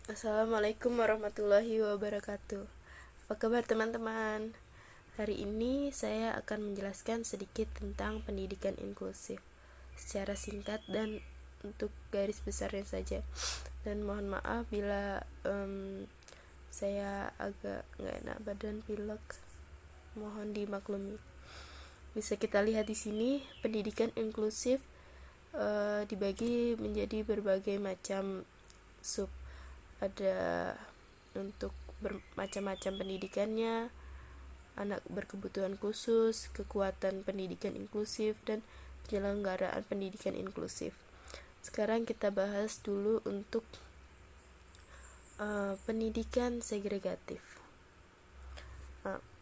Assalamualaikum warahmatullahi wabarakatuh. Apa kabar teman-teman? Hari ini saya akan menjelaskan sedikit tentang pendidikan inklusif secara singkat dan untuk garis besarnya saja. Dan mohon maaf bila saya agak nggak enak badan, pilek, mohon dimaklumi. Bisa kita lihat di sini, pendidikan inklusif dibagi menjadi berbagai macam sub. Ada untuk bermacam-macam pendidikannya, anak berkebutuhan khusus, kekuatan pendidikan inklusif, dan penyelenggaraan pendidikan inklusif. Sekarang kita bahas dulu untuk pendidikan segregatif.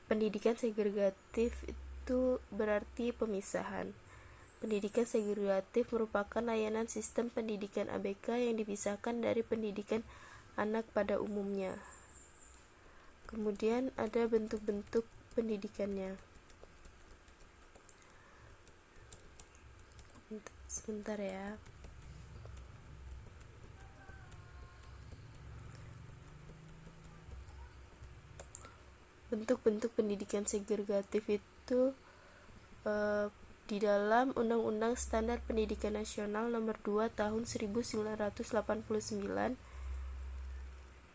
Pendidikan segregatif itu berarti pemisahan. Pendidikan segregatif merupakan layanan sistem pendidikan ABK yang dipisahkan dari pendidikan anak pada umumnya. Kemudian ada bentuk-bentuk pendidikannya. Sebentar ya. Bentuk-bentuk pendidikan segregatif itu di dalam Undang-Undang Standar Pendidikan Nasional Nomor 2 Tahun 1989.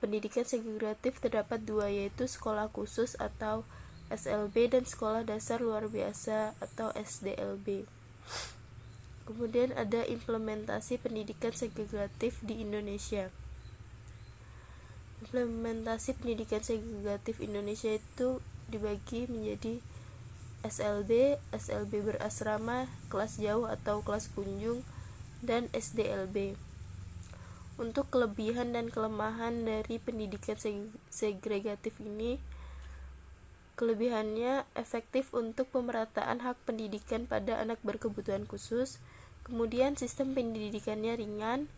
Pendidikan segregatif terdapat dua, yaitu sekolah khusus atau SLB dan sekolah dasar luar biasa atau SDLB. Kemudian ada implementasi pendidikan segregatif di Indonesia. Implementasi pendidikan segregatif Indonesia itu dibagi menjadi SLB, SLB berasrama, kelas jauh atau kelas kunjung, dan SDLB. Untuk kelebihan dan kelemahan dari pendidikan segregatif ini, kelebihannya efektif untuk pemerataan hak pendidikan pada anak berkebutuhan khusus. Kemudian sistem pendidikannya ringan,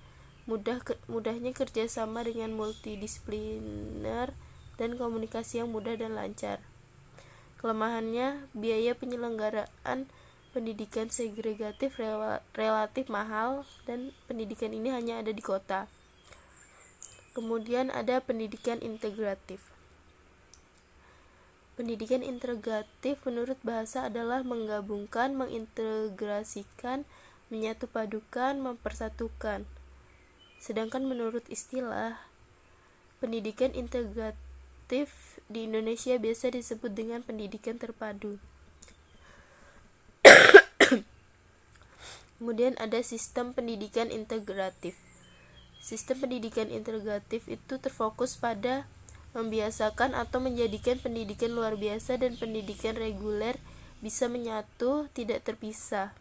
mudahnya kerjasama dengan multidisipliner, dan komunikasi yang mudah dan lancar. Kelemahannya, biaya penyelenggaraan pendidikan segregatif relatif mahal dan pendidikan ini hanya ada di kota. Kemudian ada pendidikan integratif. Pendidikan integratif menurut bahasa adalah menggabungkan, mengintegrasikan, menyatupadukan, mempersatukan. Sedangkan menurut istilah, pendidikan integratif di Indonesia biasa disebut dengan pendidikan terpadu. Kemudian ada sistem pendidikan integratif. Sistem pendidikan integratif itu terfokus pada membiasakan atau menjadikan pendidikan luar biasa dan pendidikan reguler bisa menyatu, tidak terpisah.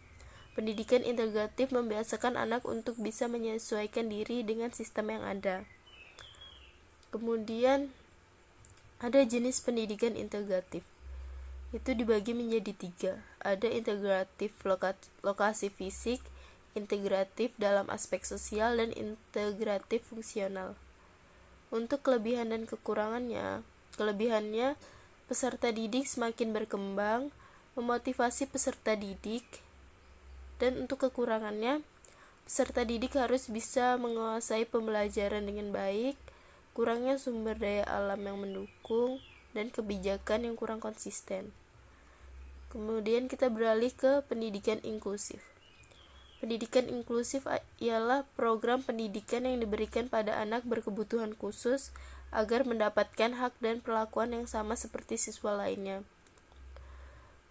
Pendidikan integratif membiasakan anak untuk bisa menyesuaikan diri dengan sistem yang ada. Kemudian ada jenis pendidikan integratif. Itu dibagi menjadi 3. Ada integratif lokasi fisik, integratif dalam aspek sosial, dan integratif fungsional. Untuk kelebihan dan kekurangannya, kelebihannya peserta didik semakin berkembang, memotivasi peserta didik, dan untuk kekurangannya, peserta didik harus bisa menguasai pembelajaran dengan baik, kurangnya sumber daya alam yang mendukung, dan kebijakan yang kurang konsisten. Kemudian kita beralih ke pendidikan inklusif. Pendidikan inklusif ialah program pendidikan yang diberikan pada anak berkebutuhan khusus agar mendapatkan hak dan perlakuan yang sama seperti siswa lainnya.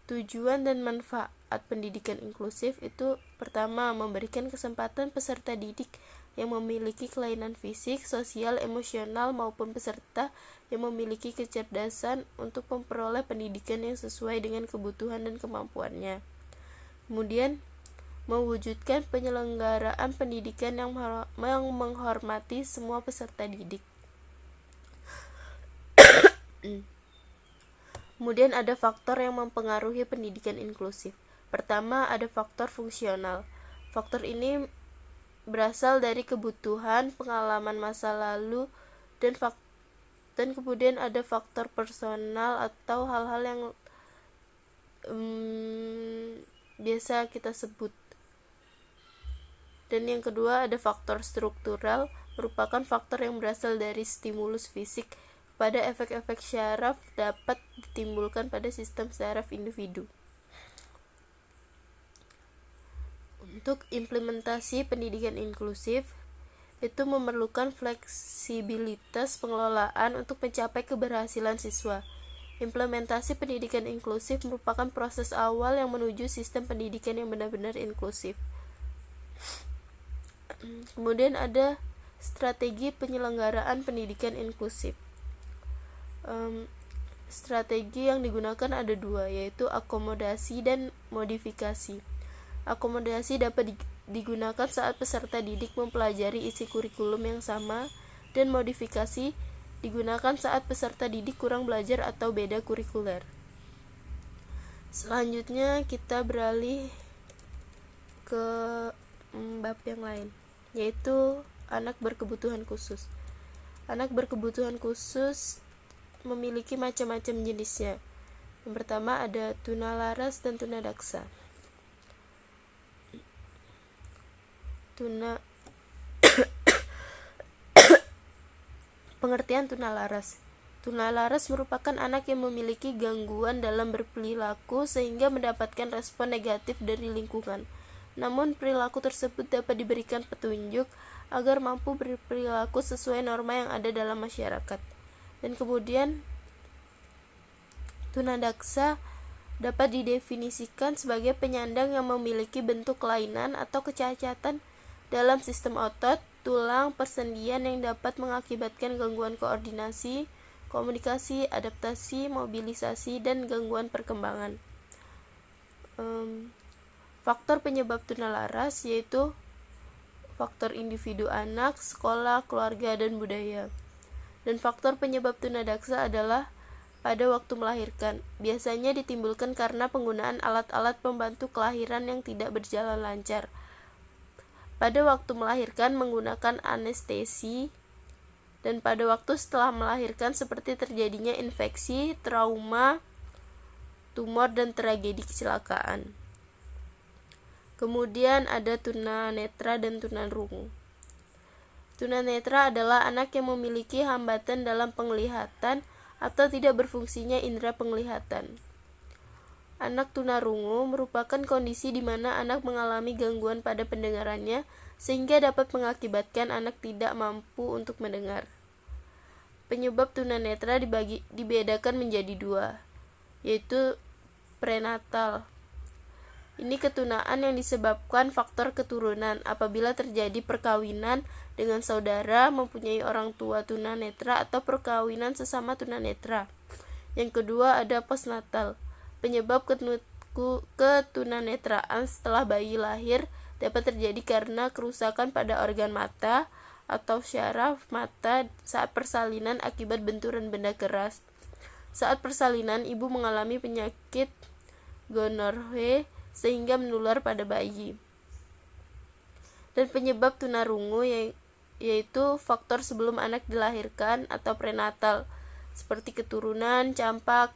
Tujuan dan manfaat pendidikan inklusif itu pertama, memberikan kesempatan peserta didik yang memiliki kelainan fisik, sosial, emosional maupun peserta yang memiliki kecerdasan untuk memperoleh pendidikan yang sesuai dengan kebutuhan dan kemampuannya. Kemudian, mewujudkan penyelenggaraan pendidikan yang menghormati semua peserta didik. Kemudian ada faktor yang mempengaruhi pendidikan inklusif. Pertama, ada faktor fungsional. Faktor ini berasal dari kebutuhan, pengalaman masa lalu, dan kemudian ada faktor personal atau hal-hal yang biasa kita sebut. Dan yang kedua ada faktor struktural. merupakan faktor yang berasal dari stimulus fisik pada efek-efek syaraf dapat ditimbulkan pada sistem syaraf individu. Untuk implementasi pendidikan inklusif, itu memerlukan fleksibilitas pengelolaan untuk mencapai keberhasilan siswa. Implementasi pendidikan inklusif merupakan proses awal yang menuju sistem pendidikan yang benar-benar inklusif. Kemudian ada strategi penyelenggaraan pendidikan inklusif. Strategi yang digunakan ada dua, yaitu akomodasi dan modifikasi. Akomodasi dapat digunakan saat peserta didik mempelajari isi kurikulum yang sama, dan modifikasi digunakan saat peserta didik kurang belajar atau beda kurikuler. Selanjutnya kita beralih ke bab yang lain, yaitu anak berkebutuhan khusus. Anak berkebutuhan khusus memiliki macam-macam jenisnya. Yang pertama ada tunalaras dan tunadaksa. Pengertian tunalaras. Tunalaras merupakan anak yang memiliki gangguan dalam berperilaku sehingga mendapatkan respon negatif dari lingkungan. Namun perilaku tersebut dapat diberikan petunjuk agar mampu berperilaku sesuai norma yang ada dalam masyarakat. Dan kemudian tunadaksa dapat didefinisikan sebagai penyandang yang memiliki bentuk kelainan atau kecacatan dalam sistem otot, tulang, persendian yang dapat mengakibatkan gangguan koordinasi, komunikasi, adaptasi, mobilisasi, dan gangguan perkembangan. Faktor penyebab tunalaras yaitu faktor individu anak, sekolah, keluarga, dan budaya. Dan faktor penyebab tunadaksa adalah pada waktu melahirkan. Biasanya ditimbulkan karena penggunaan alat-alat pembantu kelahiran yang tidak berjalan lancar. Pada waktu melahirkan menggunakan anestesi, dan pada waktu setelah melahirkan seperti terjadinya infeksi, trauma, tumor, dan tragedi kecelakaan. Kemudian ada tunanetra dan tunarungu. Tunanetra adalah anak yang memiliki hambatan dalam penglihatan atau tidak berfungsinya indera penglihatan. Anak tunarungu merupakan kondisi di mana anak mengalami gangguan pada pendengarannya sehingga dapat mengakibatkan anak tidak mampu untuk mendengar. Penyebab tunanetra dibedakan menjadi dua, yaitu prenatal. Ini ketunaan yang disebabkan faktor keturunan apabila terjadi perkawinan dengan saudara mempunyai orang tua tunanetra atau perkawinan sesama tunanetra. Yang kedua ada postnatal. Penyebab ketunanetraan setelah bayi lahir dapat terjadi karena kerusakan pada organ mata atau syaraf mata saat persalinan akibat benturan benda keras. Saat persalinan, ibu mengalami penyakit gonorrhea sehingga menular pada bayi. Dan penyebab tunarungu yaitu faktor sebelum anak dilahirkan atau prenatal, seperti keturunan, campak,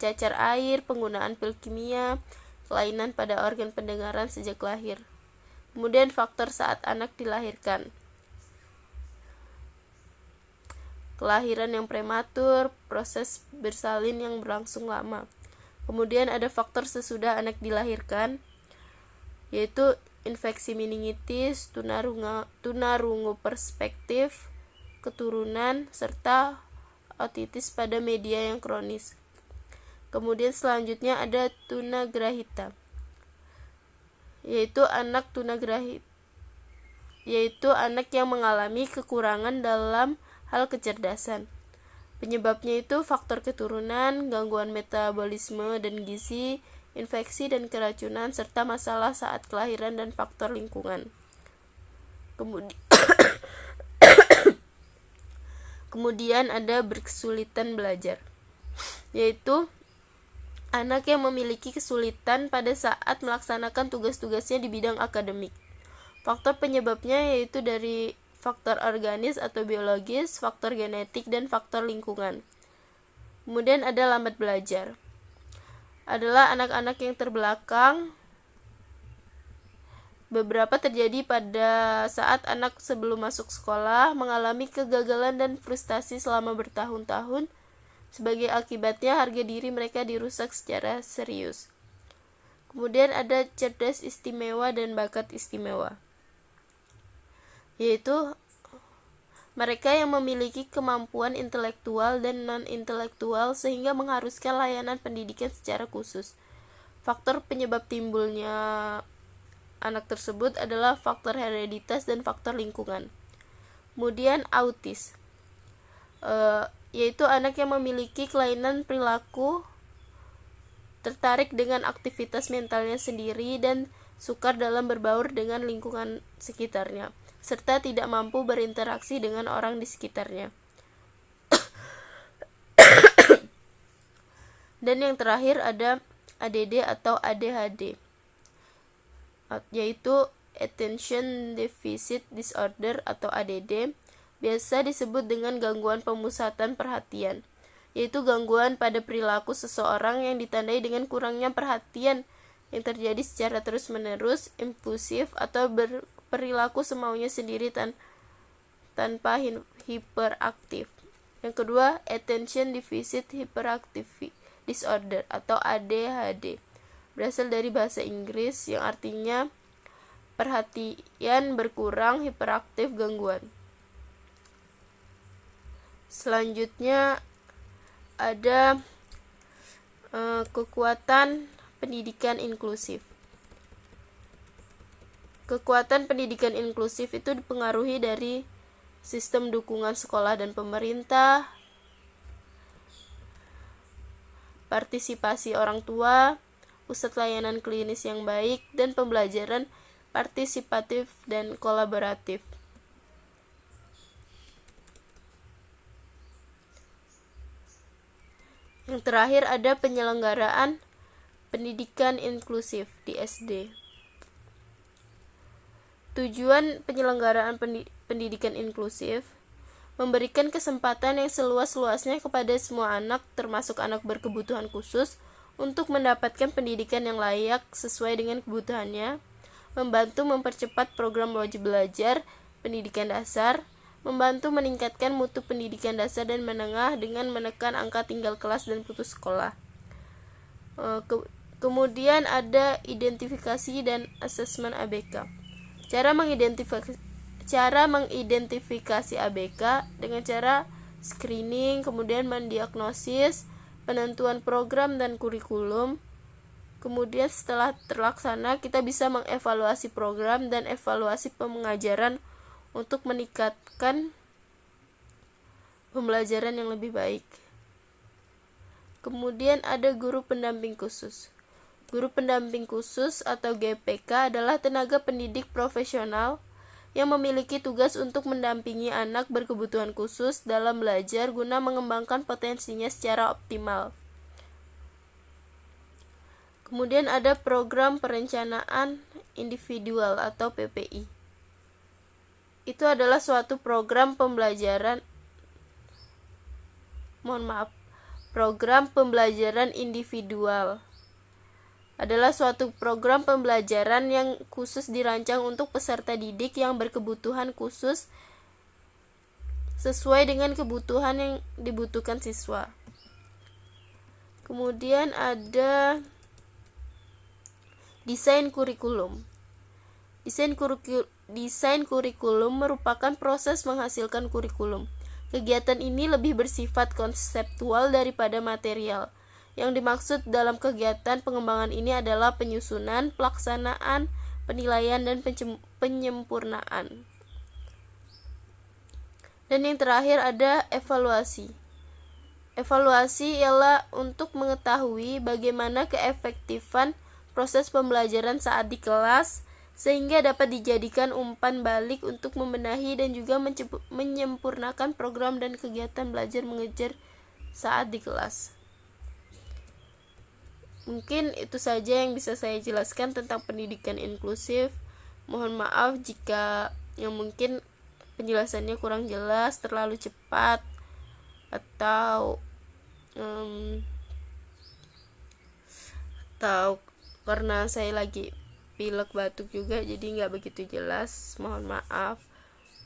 cacar air, penggunaan pil kimia, kelainan pada organ pendengaran sejak lahir. Kemudian faktor saat anak dilahirkan, kelahiran yang prematur, proses bersalin yang berlangsung lama. Kemudian ada faktor sesudah anak dilahirkan, yaitu infeksi meningitis, tunarungu perspektif, keturunan, serta otitis pada media yang kronis. Kemudian selanjutnya ada tunagrahita, yaitu anak yang mengalami kekurangan dalam hal kecerdasan. Penyebabnya itu faktor keturunan, gangguan metabolisme dan gizi, infeksi dan keracunan, serta masalah saat kelahiran dan faktor lingkungan. Kemudian ada berkesulitan belajar, yaitu anak yang memiliki kesulitan pada saat melaksanakan tugas-tugasnya di bidang akademik. Faktor penyebabnya yaitu dari faktor organis atau biologis, faktor genetik, dan faktor lingkungan. Kemudian ada lambat belajar. Adalah anak-anak yang terbelakang Beberapa terjadi pada saat anak sebelum masuk sekolah mengalami kegagalan dan frustasi selama bertahun-tahun. Sebagai akibatnya, harga diri mereka dirusak secara serius. Kemudian ada cerdas istimewa dan bakat istimewa, yaitu mereka yang memiliki kemampuan intelektual dan non-intelektual sehingga mengharuskan layanan pendidikan secara khusus. Faktor penyebab timbulnya anak tersebut adalah faktor hereditas dan faktor lingkungan. Kemudian autis, yaitu anak yang memiliki kelainan perilaku, tertarik dengan aktivitas mentalnya sendiri dan sukar dalam berbaur dengan lingkungan sekitarnya, serta tidak mampu berinteraksi dengan orang di sekitarnya. Dan yang terakhir ada ADD atau ADHD, yaitu Attention Deficit Disorder atau ADD, biasa disebut dengan gangguan pemusatan perhatian, yaitu gangguan pada perilaku seseorang yang ditandai dengan kurangnya perhatian yang terjadi secara terus-menerus, impulsif, atau berperilaku semaunya sendiri tanpa hiperaktif. Yang kedua, Attention Deficit Hyperactive Disorder atau ADHD, berasal dari bahasa Inggris yang artinya perhatian berkurang, hiperaktif, gangguan. Selanjutnya ada kekuatan pendidikan inklusif. Kekuatan pendidikan inklusif itu dipengaruhi dari sistem dukungan sekolah dan pemerintah, partisipasi orang tua, pusat layanan klinis yang baik, dan pembelajaran partisipatif dan kolaboratif. Yang terakhir ada penyelenggaraan pendidikan inklusif di SD. Tujuan penyelenggaraan pendidikan inklusif memberikan kesempatan yang seluas-luasnya kepada semua anak, termasuk anak berkebutuhan khusus, untuk mendapatkan pendidikan yang layak sesuai dengan kebutuhannya, membantu mempercepat program wajib belajar pendidikan dasar, membantu meningkatkan mutu pendidikan dasar dan menengah dengan menekan angka tinggal kelas dan putus sekolah. Kemudian ada identifikasi dan asesmen ABK. Cara mengidentifikasi ABK dengan cara screening, kemudian mendiagnosis, penentuan program dan kurikulum. Kemudian setelah terlaksana, kita bisa mengevaluasi program dan evaluasi pengajaran untuk meningkatkan pembelajaran yang lebih baik. Kemudian ada guru pendamping khusus. Guru pendamping khusus atau GPK adalah tenaga pendidik profesional yang memiliki tugas untuk mendampingi anak berkebutuhan khusus dalam belajar guna mengembangkan potensinya secara optimal. Kemudian ada program perencanaan individual atau PPI. Itu adalah suatu program pembelajaran individual. Adalah suatu program pembelajaran yang khusus dirancang untuk peserta didik yang berkebutuhan khusus sesuai dengan kebutuhan yang dibutuhkan siswa. Kemudian ada desain kurikulum. Desain kurikulum merupakan proses menghasilkan kurikulum. Kegiatan ini lebih bersifat konseptual daripada material. Yang dimaksud dalam kegiatan pengembangan ini adalah penyusunan, pelaksanaan, penilaian, dan penyempurnaan. Dan yang terakhir ada evaluasi. Evaluasi ialah untuk mengetahui bagaimana keefektifan proses pembelajaran saat di kelas, sehingga dapat dijadikan umpan balik untuk membenahi dan juga menyempurnakan program dan kegiatan belajar mengajar saat di kelas. Mungkin itu saja yang bisa saya jelaskan tentang pendidikan inklusif. Mohon maaf jika yang mungkin penjelasannya kurang jelas, terlalu cepat, atau karena saya lagi pilek batuk juga, jadi nggak begitu jelas, mohon maaf.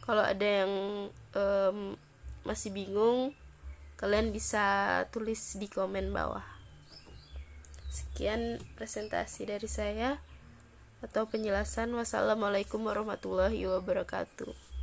Kalau ada yang masih bingung, kalian bisa tulis di komen bawah. Sekian presentasi dari saya atau penjelasan. Wassalamualaikum warahmatullahi wabarakatuh.